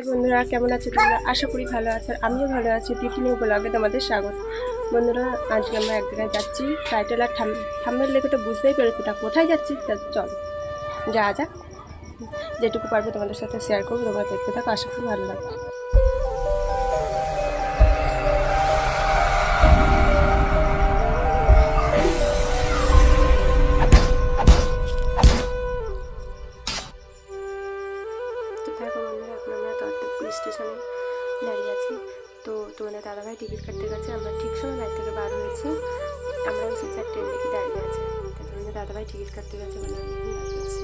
বন্ধুরা কেমন আছো তোমরা? আশা করি ভালো আছো। আমিও ভালো আছি। টিফিনিং ব্লগে তোমাদের স্বাগত। বন্ধুরা আজকে আমরা এক জায়গায় যাচ্ছি। টাইটেল আর থাম্বনেল দেখে তো বুঝতেই পেরেছি তা কোথায় যাচ্ছি। তা চল যাওয়া যাক। যেটুকু পারবো তোমাদের সাথে শেয়ার করবো, তোমরা দেখতে থাকো। আশা করি ভালো লাগবে। তো দেখো বন্ধুরা, এখন আমরা দত্তপুর স্টেশনে দাঁড়িয়ে আছি। তো তোমাদের দাদাভাই টিকিট কাটতে গেছে। আমরা ঠিক সময় বাড়ি থেকে বার হয়েছি। আমরাও সেই 4 ট্রেন দেখে দাঁড়িয়ে আছি। তো তোমাদের দাদাভাই টিকিট কাটতে গেছে বলে আমি এখন দাঁড়িয়ে আছি।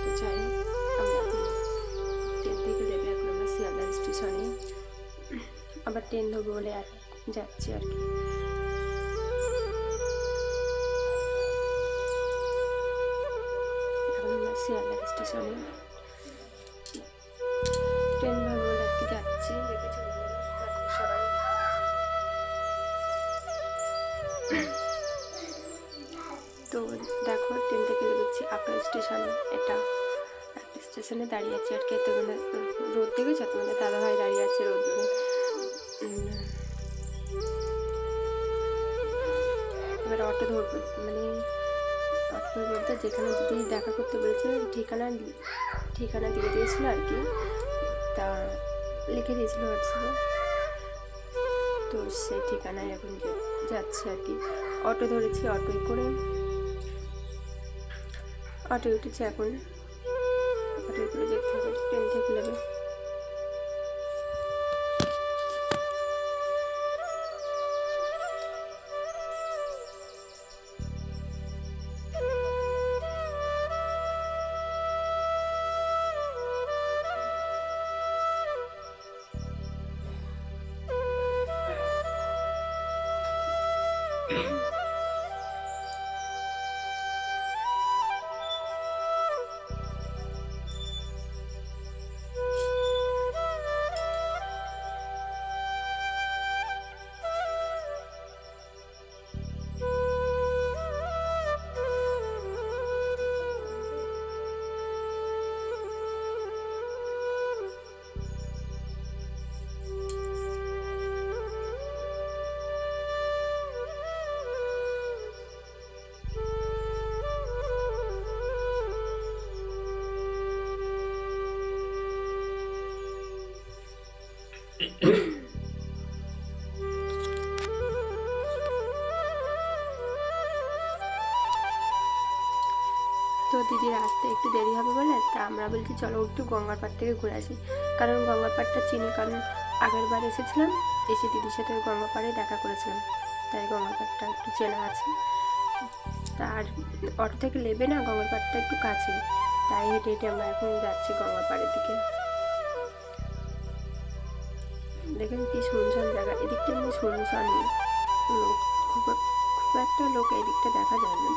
তো যাই হোক, আমরা এখন ট্রেন থেকে নেবে এখন আমরা শিয়ালদা স্টেশনে আবার ট্রেন ধরবো বলে আর যাচ্ছি আর কি। এখন আমরা শিয়ালদা স্টেশনে ট্রেন ধরবো বলে আর কি যাচ্ছি। দেখেছি এখন সবাই। তো দেখো ট্রেন থেকে বেরোচ্ছি আপনার স্টেশনে। এটা একটা স্টেশনে দাঁড়িয়ে আছি আর কি। তোমাদের রোদ দেখেছো? তোমাদের দাদাভাই দাঁড়িয়ে আছে রোদ ধরে। এবার অটো ধরবো, মানে অটো বলতে যেখানে দিদি দেখা করতে বলেছে ঠিকানা দিয়ে দিয়েছিল আর কি। তা লিখে দিয়েছিল হোয়াটসঅ্যাপে। তো সেই ঠিকানায় এখন যাচ্ছে আর কি। অটো ধরেছি, অটোয় উঠেছি এখন। অটোয় করে যেতে হবে, ট্রেন থেকে নেবে। তো দিদির আসতে একটু দেরি হবে বলে তা আমরা বলছি চলো একটু গঙ্গার পাড় থেকে ঘুরে আসি। কারণ গঙ্গার পাড়টা চিনি, কারণ আগের বার এসেছিলাম, এসে দিদির সাথে গঙ্গার পাড়ে দেখা করেছিলাম, তাই গঙ্গার পাড়টা একটু চেনা আছে। আর অটো থেকে নেবে না, গঙ্গার পাড়টা একটু কাছে, তাই হেঁটে হেঁটে আমরা এখন যাচ্ছি গঙ্গার পাড়ের দিকে। দেখেন কি শুনশান জায়গা, এদিকটা এমনি শুনশান, লোক খুব একটা লোক এই দিকটা দেখা যায় না।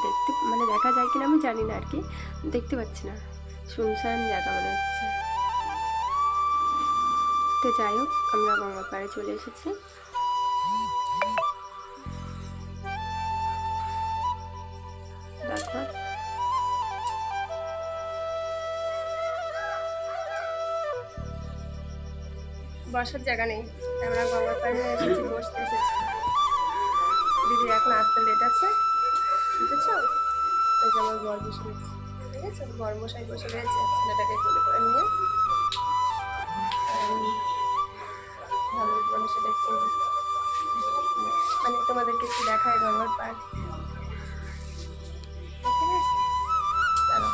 দেখতে মানে দেখা যায় কিনা আমি জানি না আর কি, দেখতে পাচ্ছি না, শুনশান জায়গা মনে হচ্ছে। তো যাই হোক, আমরা গঙ্গার পাড়ে চলে এসেছি। দেখো বসার জায়গা নেই, আমরা গঙ্গার পাড়ে এসেছি, বসতে এসেছি। দিদি এখন আসতে লেট আছে, বুঝেছো? ওই যে আমার বর বসে রয়েছে, ঠিক আছে? বর মশাই বসে রয়েছে ছেলেটাকে কোলে করে নিয়ে। ভালো মানুষে দেখছি, মানে তোমাদেরকে একটু দেখায় গঙ্গার পাড়। ঠিক আছে, চলো।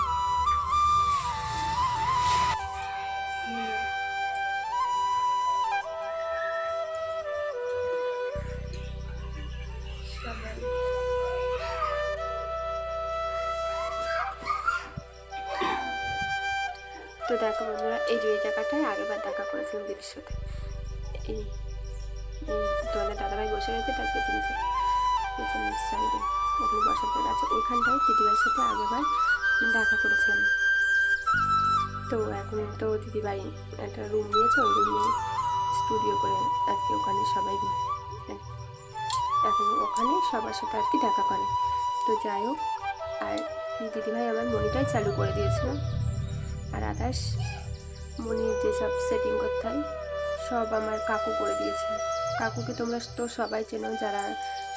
তো দেখো বন্ধুরা, এই যে এই জায়গাটায় আগেরবার দেখা করেছিলাম দিদির সাথে। এই তোমাদের দাদাভাই বসে রয়েছে তার পেছনের সাইডে, ওখানে বসার জায়গা আছে, ওইখানটায় দিদিভাইয়ের সাথে আগেরবার দেখা করেছিলাম। তো এখন তো দিদিভাই একটা রুম নিয়েছে, ওই রুম নিয়ে স্টুডিও করে আজকে ওখানে সবাই এখন ওখানে সবার সাথে আর কি দেখা করে। তো যাই হোক, আর দিদিভাই আমার মনিটাই চালু করে দিয়েছিল, আর আদার্স মনির যেসব সেটিং করতে হয় সব আমার কাকু করে দিয়েছে। কাকুকে তোমরা তো সবাই চেনো, যারা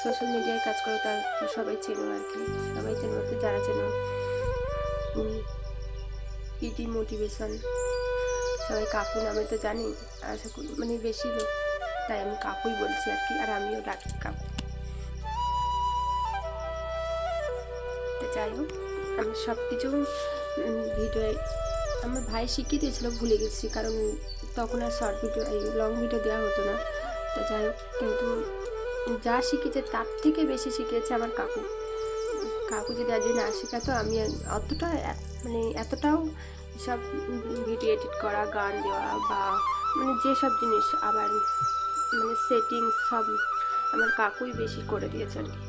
সোশ্যাল মিডিয়ায় কাজ করো তার তো সবাই চেনো আর কি, সবাই চেনো বলতে যারা চেনো। পিটি মোটিভেশন সবাই কাকু নামে তো জানি, আশা করি মানে বেশি লোক, তাই আমি কাকুই বলছি আর কি, আর আমিও ডাকি কাকু। তো যাই হোক, আমি সব কিছু ভিডিও আমার ভাই শিখিয়ে দিয়েছিল, ভুলে গেছি, কারণ তখন আর শর্ট ভিডিও এই লং ভিডিও দেওয়া হতো না। তো যাই হোক, কিন্তু যা শিখেছে তার থেকে বেশি শিখিয়েছে আমার কাকু। কাকু যদি আজ না শেখাতো আমি অতটা মানে এতটাও সব ভিডিও এডিট করা, গান দেওয়া বা মানে যেসব জিনিস আবার মানে সেটিং সব আমার কাকুই বেশি করে দিয়েছে আর কি।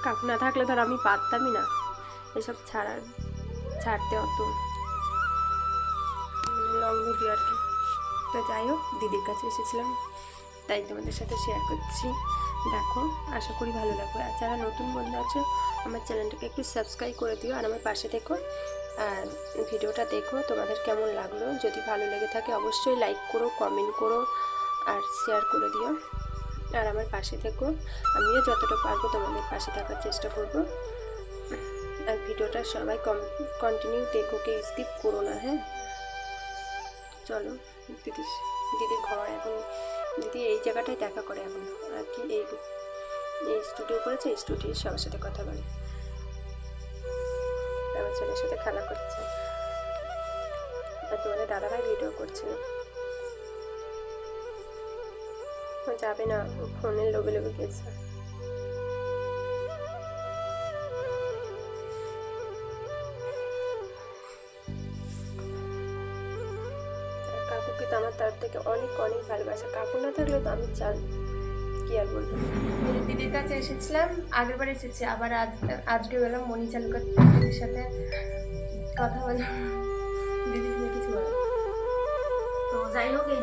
কাকু না থাকলে ধর আমি পারতামই না এসব ছাড়তে অত লং ভিডিও আর কি। তো যাই হোক, দিদির কাছে এসেছিলাম তাই তোমাদের সাথে শেয়ার করছি। দেখো, আশা করি ভালো লাগবে। আর যারা নতুন বন্ধু আছো আমার চ্যানেলটাকে একটু সাবস্ক্রাইব করে দিও আর আমার পাশে থেকো। আর ভিডিওটা দেখো তোমাদের কেমন লাগলো, যদি ভালো লেগে থাকে অবশ্যই লাইক করো, কমেন্ট করো আর শেয়ার করে দিও। আর আমার পাশে থেকো, আমিও যতটা পারবো তোমাদের পাশে থাকার চেষ্টা করব। আর ভিডিওটা সবাই কন্টিনিউ দেখো, কে স্কিপ করো না। হ্যাঁ, চলো, দিদির ঘর এখন, দিদি এই জায়গাটায় দেখা করে এখন আর কি, এই স্টুডিও করেছে, এই স্টুডিওর সবার সাথে কথা বলে, আমার ছেলের সাথে খেলা করছে। আর তোমাদের দাদাভাই ভিডিও করছে, যাবে না, ফোনের লোভে লোভে গেছে। কাকুকে তো আমার তরফ থেকে অনেক অনেক ভালোবাসা, কাকু না থাকলেও তো আমি চান, কি আর বলবো। দিদির কাছে এসেছিলাম, আগের বার এসেছি, আবার আজকে এলাম মনি চালুকার দিদির সাথে কথা বললাম। দিদি তুমি কিছু বলো? তো যাই হোক, এই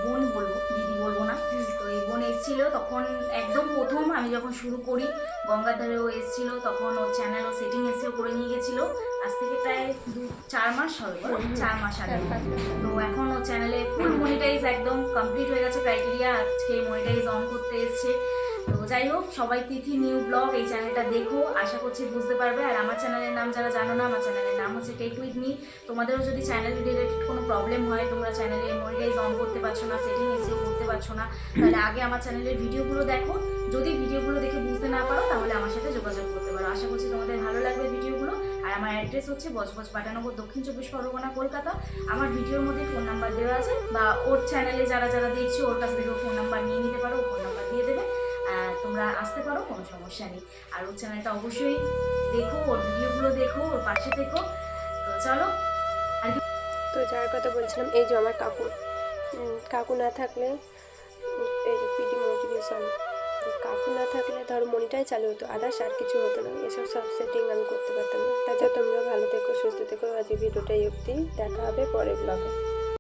বোন বলবো, দিদি বলবো না। তো এই বোন এসেছিল তখন, একদম প্রথম আমি যখন শুরু করি গঙ্গার ধারে ও এসেছিল, তখন ওর চ্যানেল ও সেটিং এসেও করে নিয়ে গেছিলো। আজ থেকে প্রায় 4 মাস হবে, 4 মাস আগে। তো এখন ও চ্যানেলে ফুল মনিটাইজ একদম কমপ্লিট হয়ে গেছে, ক্রাইটেরিয়া, আজকে মনিটাইজ অন করতে এসছে। তো যাই হোক, সবাই তিথি নিউ ব্লগ এই চ্যানেলটা দেখো, আশা করছি বুঝতে পারবে। আর আমার চ্যানেলের নাম যারা জানো না, আমার চ্যানেলের নাম হচ্ছে টেক উইথ মি। তোমাদেরও যদি চ্যানেল রিলেটেড কোনো প্রবলেম হয়, তোমরা চ্যানেলে মনিটাইজ অন করতে পারছো না, সেটিং এসেও করতে পারছো না, তাহলে আগে আমার চ্যানেলের ভিডিওগুলো দেখো। যদি ভিডিওগুলো দেখে বুঝতে না পারো তাহলে আমার সাথে যোগাযোগ করতে পারো। আশা করছি তোমাদের ভালো লাগবে ভিডিওগুলো। আর আমার অ্যাড্রেস হচ্ছে বজবজ পাটানগর, দক্ষিণ 24 পরগনা, কলকাতা। আমার ভিডিওর মধ্যে ফোন নাম্বার দেওয়া আছে, বা ওর চ্যানেলে যারা যারা দেখছো ওর কাছ থেকেও ফোন নাম্বার নিয়ে নিতে পারো, ফোন নাম্বার দিয়ে দেবে, তোমরা আসতে পারো, কোনো সমস্যা নেই। আর ওর চ্যানেলটা অবশ্যই দেখো, ওর ভিডিওগুলো দেখো, ওর পাশে থেকো। তো চলো, তো যার কথা বলছিলাম, এই যে আমার কাকু, কাকু না থাকলে এই যে পিটি মোটিভেশন, কাকু না থাকলে ধরো মনিটাই চালু হতো, আদার্স আর কিছু হতো না, এসব সব সেটিং আমি করতে পারতাম না। তাছাড়া তোমরা ভালো থেকো, সুস্থ থেকো, আজ ভিডিওটাই অবধি, দেখা হবে পরের ব্লগে।